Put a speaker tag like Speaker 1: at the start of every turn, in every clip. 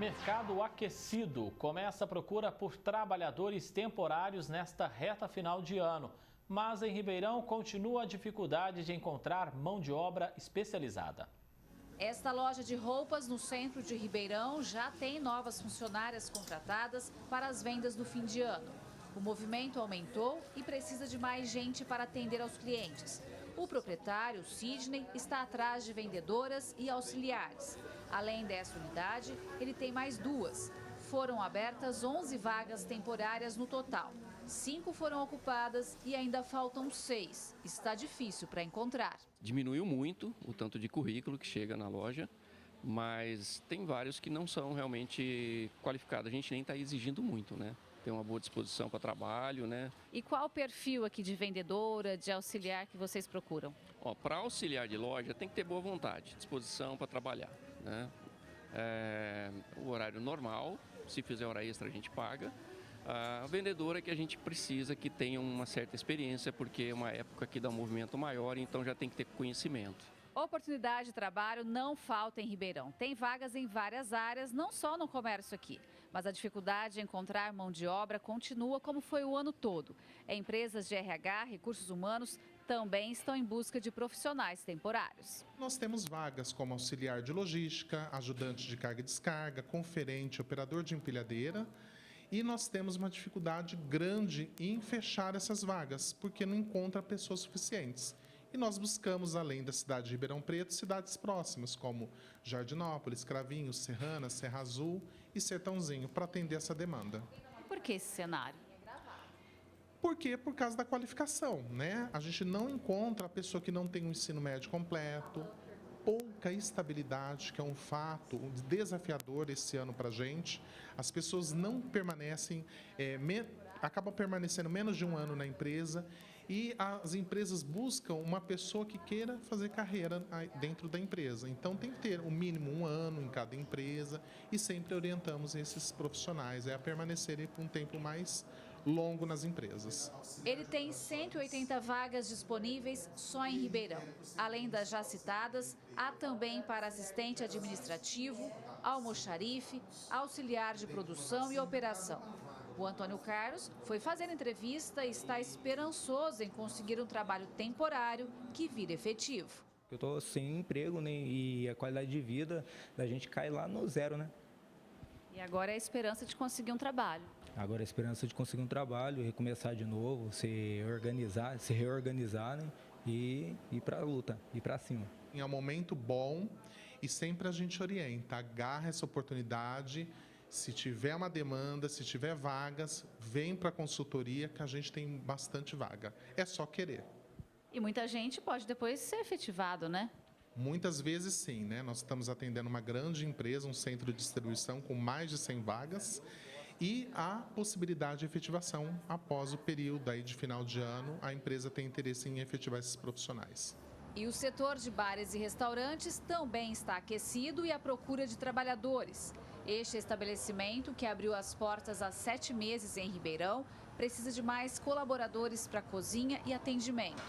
Speaker 1: Mercado aquecido. Começa a procura por trabalhadores temporários nesta reta final de ano. Mas em Ribeirão continua a dificuldade de encontrar mão de obra especializada.
Speaker 2: Esta loja de roupas no centro de Ribeirão já tem novas funcionárias contratadas para as vendas do fim de ano. O movimento aumentou e precisa de mais gente para atender aos clientes. O proprietário, Sidney, está atrás de vendedoras e auxiliares. Além dessa unidade, ele tem mais duas. Foram abertas 11 vagas temporárias no total. 5 foram ocupadas e ainda faltam 6. Está difícil para encontrar.
Speaker 3: Diminuiu muito o tanto de currículo que chega na loja, mas tem vários que não são realmente qualificados. A gente nem está exigindo muito, né? Tem uma boa disposição para trabalho, né?
Speaker 2: E qual o perfil aqui de vendedora, de auxiliar que vocês procuram?
Speaker 3: Para auxiliar de loja tem que ter boa vontade, disposição para trabalhar, né? O horário normal, se fizer hora extra a gente paga. A vendedora que a gente precisa que tenha uma certa experiência, porque é uma época que dá um movimento maior, então já tem que ter conhecimento.
Speaker 2: Oportunidade de trabalho não falta em Ribeirão. Tem vagas em várias áreas, não só no comércio aqui. Mas a dificuldade de encontrar mão de obra continua como foi o ano todo. Empresas de RH, recursos humanos, também estão em busca de profissionais temporários.
Speaker 4: Nós temos vagas como auxiliar de logística, ajudante de carga e descarga, conferente, operador de empilhadeira. E nós temos uma dificuldade grande em fechar essas vagas, porque não encontra pessoas suficientes. E nós buscamos, além da cidade de Ribeirão Preto, cidades próximas, como Jardinópolis, Cravinhos, Serrana, Serra Azul e Sertãozinho, para atender essa demanda.
Speaker 2: E por que esse cenário?
Speaker 4: Porque por causa da qualificação, né? A gente não encontra a pessoa que não tem um ensino médio completo, pouca estabilidade, que é um fato desafiador esse ano para a gente. As pessoas não permanecem, acabam permanecendo menos de um ano na empresa e as empresas buscam uma pessoa que queira fazer carreira dentro da empresa. Então tem que ter o mínimo um ano em cada empresa e sempre orientamos esses profissionais a permanecerem por um tempo mais longo nas empresas.
Speaker 2: Ele tem 180 vagas disponíveis só em Ribeirão. Além das já citadas, há também para assistente administrativo, almoxarife, auxiliar de produção e operação. O Antônio Carlos foi fazer entrevista e está esperançoso em conseguir um trabalho temporário que vire efetivo.
Speaker 5: Eu estou sem emprego, né, e a qualidade de vida da gente cai lá no zero, né?
Speaker 2: E agora é a esperança de conseguir um trabalho.
Speaker 5: Agora a esperança de conseguir um trabalho, recomeçar de novo, se reorganizar, né, e ir para a luta, ir para cima.
Speaker 4: É um momento bom e sempre a gente orienta, agarra essa oportunidade. Se tiver uma demanda, se tiver vagas, vem para a consultoria que a gente tem bastante vaga. É só querer.
Speaker 2: E muita gente pode depois ser efetivado, né?
Speaker 4: Muitas vezes sim, né? Nós estamos atendendo uma grande empresa, um centro de distribuição com mais de 100 vagas e há possibilidade de efetivação após o período aí de final de ano. A empresa tem interesse em efetivar esses profissionais.
Speaker 2: E o setor de bares e restaurantes também está aquecido e à procura de trabalhadores. Este estabelecimento, que abriu as portas há 7 meses em Ribeirão, precisa de mais colaboradores para cozinha e atendimento.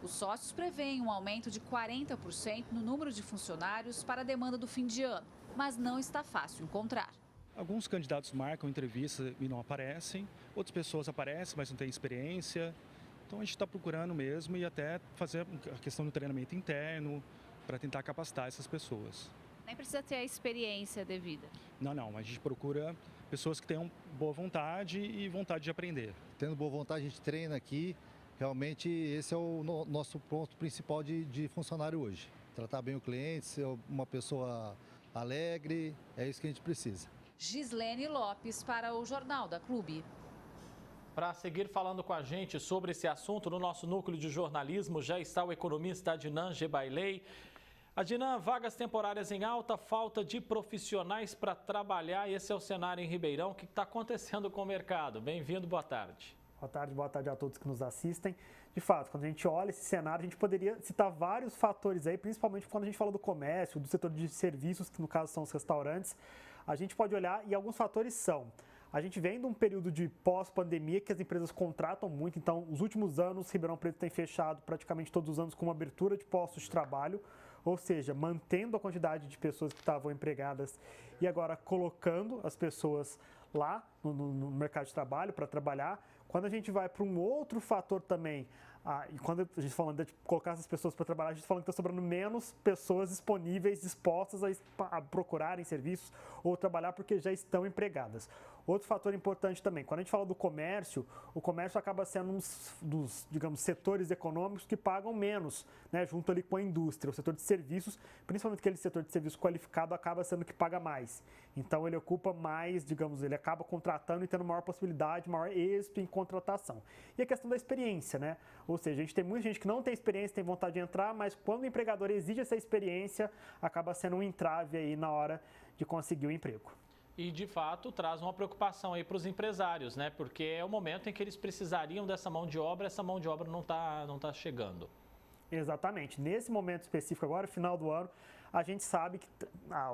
Speaker 2: Os sócios prevêem um aumento de 40% no número de funcionários para a demanda do fim de ano, mas não está fácil encontrar.
Speaker 6: Alguns candidatos marcam entrevista e não aparecem, outras pessoas aparecem, mas não têm experiência. Então a gente está procurando mesmo e até fazer a questão do treinamento interno para tentar capacitar essas pessoas.
Speaker 2: Nem precisa ter a experiência devida.
Speaker 6: Não, a gente procura pessoas que tenham boa vontade e vontade de aprender.
Speaker 7: Tendo boa vontade, a gente treina aqui. Realmente esse é o nosso ponto principal de funcionário hoje. Tratar bem o cliente, ser uma pessoa alegre, é isso que a gente precisa.
Speaker 2: Gislene Lopes para o Jornal da Clube.
Speaker 1: Para seguir falando com a gente sobre esse assunto, no nosso núcleo de jornalismo já está o economista Adnan Gebailei. Adnan, vagas temporárias em alta, falta de profissionais para trabalhar, esse é o cenário em Ribeirão. O que está acontecendo com o mercado? Bem-vindo, boa tarde.
Speaker 8: Boa tarde a todos que nos assistem. De fato, quando a gente olha esse cenário, a gente poderia citar vários fatores aí, principalmente quando a gente fala do comércio, do setor de serviços, que no caso são os restaurantes. A gente pode olhar e alguns fatores são: a gente vem de um período de pós-pandemia que as empresas contratam muito, então, os últimos anos, Ribeirão Preto tem fechado praticamente todos os anos com uma abertura de postos de trabalho, ou seja, mantendo a quantidade de pessoas que estavam empregadas e agora colocando as pessoas lá no mercado de trabalho para trabalhar. Quando a gente vai para um outro fator também, e quando a gente falando de colocar essas pessoas para trabalhar, a gente fala que está sobrando menos pessoas disponíveis, dispostas a procurarem serviços ou trabalhar porque já estão empregadas. Outro fator importante também, quando a gente fala do comércio, o comércio acaba sendo um dos, digamos, setores econômicos que pagam menos, né, junto ali com a indústria. O setor de serviços, principalmente aquele setor de serviço qualificado, acaba sendo o que paga mais. Então, ele ocupa mais, digamos, ele acaba contratando e tendo maior possibilidade, maior êxito em contratação. E a questão da experiência, né? Ou seja, a gente tem muita gente que não tem experiência, tem vontade de entrar, mas quando o empregador exige essa experiência, acaba sendo um entrave aí na hora de conseguir o emprego.
Speaker 1: E, de fato, traz uma preocupação aí para os empresários, né? Porque é o momento em que eles precisariam dessa mão de obra, essa mão de obra não tá chegando.
Speaker 8: Exatamente. Nesse momento específico agora, final do ano, a gente sabe que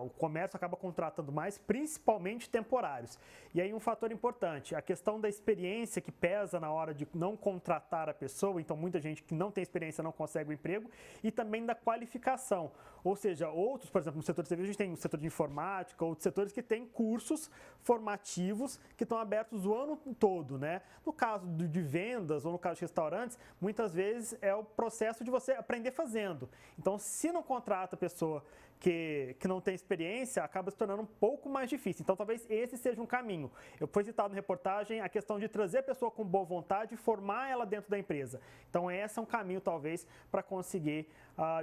Speaker 8: o comércio acaba contratando mais, principalmente temporários. E aí um fator importante, a questão da experiência que pesa na hora de não contratar a pessoa, então muita gente que não tem experiência não consegue o emprego, e também da qualificação. Ou seja, outros, por exemplo, no setor de serviço, a gente tem o setor de informática, outros setores que têm cursos formativos que estão abertos o ano todo, né? No caso de vendas ou no caso de restaurantes, muitas vezes é o processo de você aprender fazendo. Então, se não contrata a pessoa que não tem experiência, acaba se tornando um pouco mais difícil. Então, talvez esse seja um caminho. Foi citado na reportagem a questão de trazer a pessoa com boa vontade e formar ela dentro da empresa. Então, esse é um caminho, talvez, para conseguir,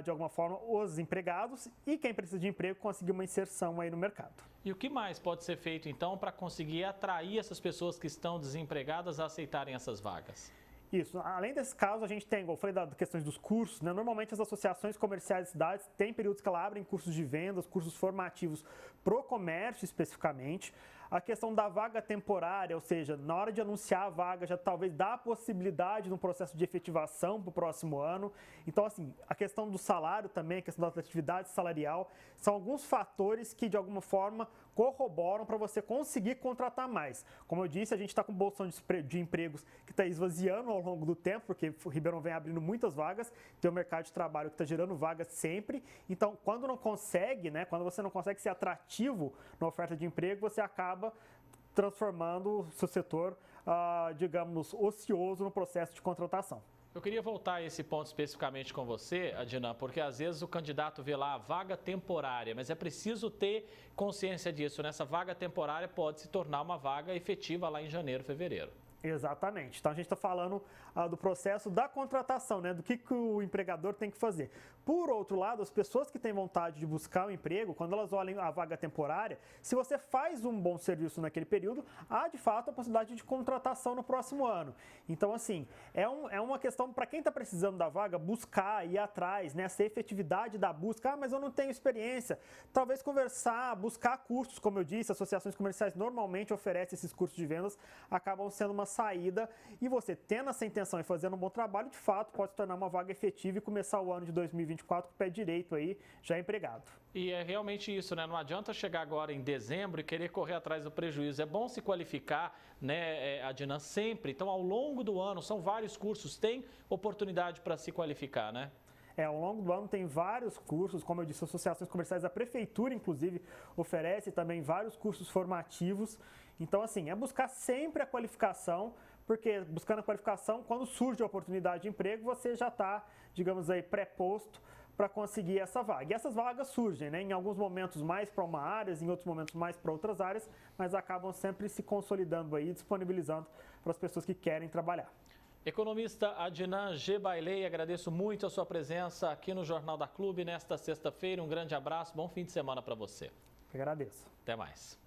Speaker 8: de alguma forma, os empregados e quem precisa de emprego conseguir uma inserção aí no mercado.
Speaker 1: E o que mais pode ser feito, então, para conseguir atrair essas pessoas que estão desempregadas a aceitarem essas vagas?
Speaker 8: Isso. Além desse caso, a gente tem, como eu falei, das questões dos cursos, né? Normalmente as associações comerciais de cidades têm períodos que elas abrem cursos de vendas, cursos formativos pro comércio especificamente. A questão da vaga temporária, ou seja, na hora de anunciar a vaga, já talvez dá a possibilidade de um processo de efetivação para o próximo ano. Então, assim, a questão do salário também, a questão da atratividade salarial, são alguns fatores que, de alguma forma, corroboram para você conseguir contratar mais. Como eu disse, a gente está com bolsão de empregos que está esvaziando ao longo do tempo, porque o Ribeirão vem abrindo muitas vagas, tem o mercado de trabalho que está gerando vagas sempre. Então, quando não consegue, né, quando você não consegue ser atrativo na oferta de emprego, você acaba transformando o seu setor, digamos, ocioso no processo de contratação.
Speaker 1: Eu queria voltar a esse ponto especificamente com você, Adnan, porque às vezes o candidato vê lá a vaga temporária, mas é preciso ter consciência disso, né? Essa vaga temporária pode se tornar uma vaga efetiva lá em janeiro, fevereiro.
Speaker 8: Exatamente. Então, a gente está falando do processo da contratação, né? Do que o empregador tem que fazer. Por outro lado, as pessoas que têm vontade de buscar um emprego, quando elas olham a vaga temporária, se você faz um bom serviço naquele período, há de fato a possibilidade de contratação no próximo ano. Então, assim, é uma questão para quem está precisando da vaga, buscar, ir atrás, né? Essa efetividade da busca. Mas eu não tenho experiência. Talvez conversar, buscar cursos, como eu disse, associações comerciais normalmente oferecem esses cursos de vendas, acabam sendo uma saída, e você tendo essa intenção e fazendo um bom trabalho, de fato, pode se tornar uma vaga efetiva e começar o ano de 2024 com o pé direito aí, já empregado.
Speaker 1: E é realmente isso, né? Não adianta chegar agora em dezembro e querer correr atrás do prejuízo. É bom se qualificar, né, Adnan, sempre. Então, ao longo do ano, são vários cursos, tem oportunidade para se qualificar, né?
Speaker 8: Ao longo do ano tem vários cursos, como eu disse, associações comerciais, a prefeitura, inclusive, oferece também vários cursos formativos. Então, assim, é buscar sempre a qualificação, porque buscando a qualificação, quando surge a oportunidade de emprego, você já está, digamos aí, pré-posto para conseguir essa vaga. E essas vagas surgem, né? Em alguns momentos mais para uma área, em outros momentos mais para outras áreas, mas acabam sempre se consolidando aí, disponibilizando para as pessoas que querem trabalhar.
Speaker 1: Economista Adnan Gebailei, agradeço muito a sua presença aqui no Jornal da Clube nesta sexta-feira. Um grande abraço, bom fim de semana para você.
Speaker 8: Eu agradeço.
Speaker 1: Até mais.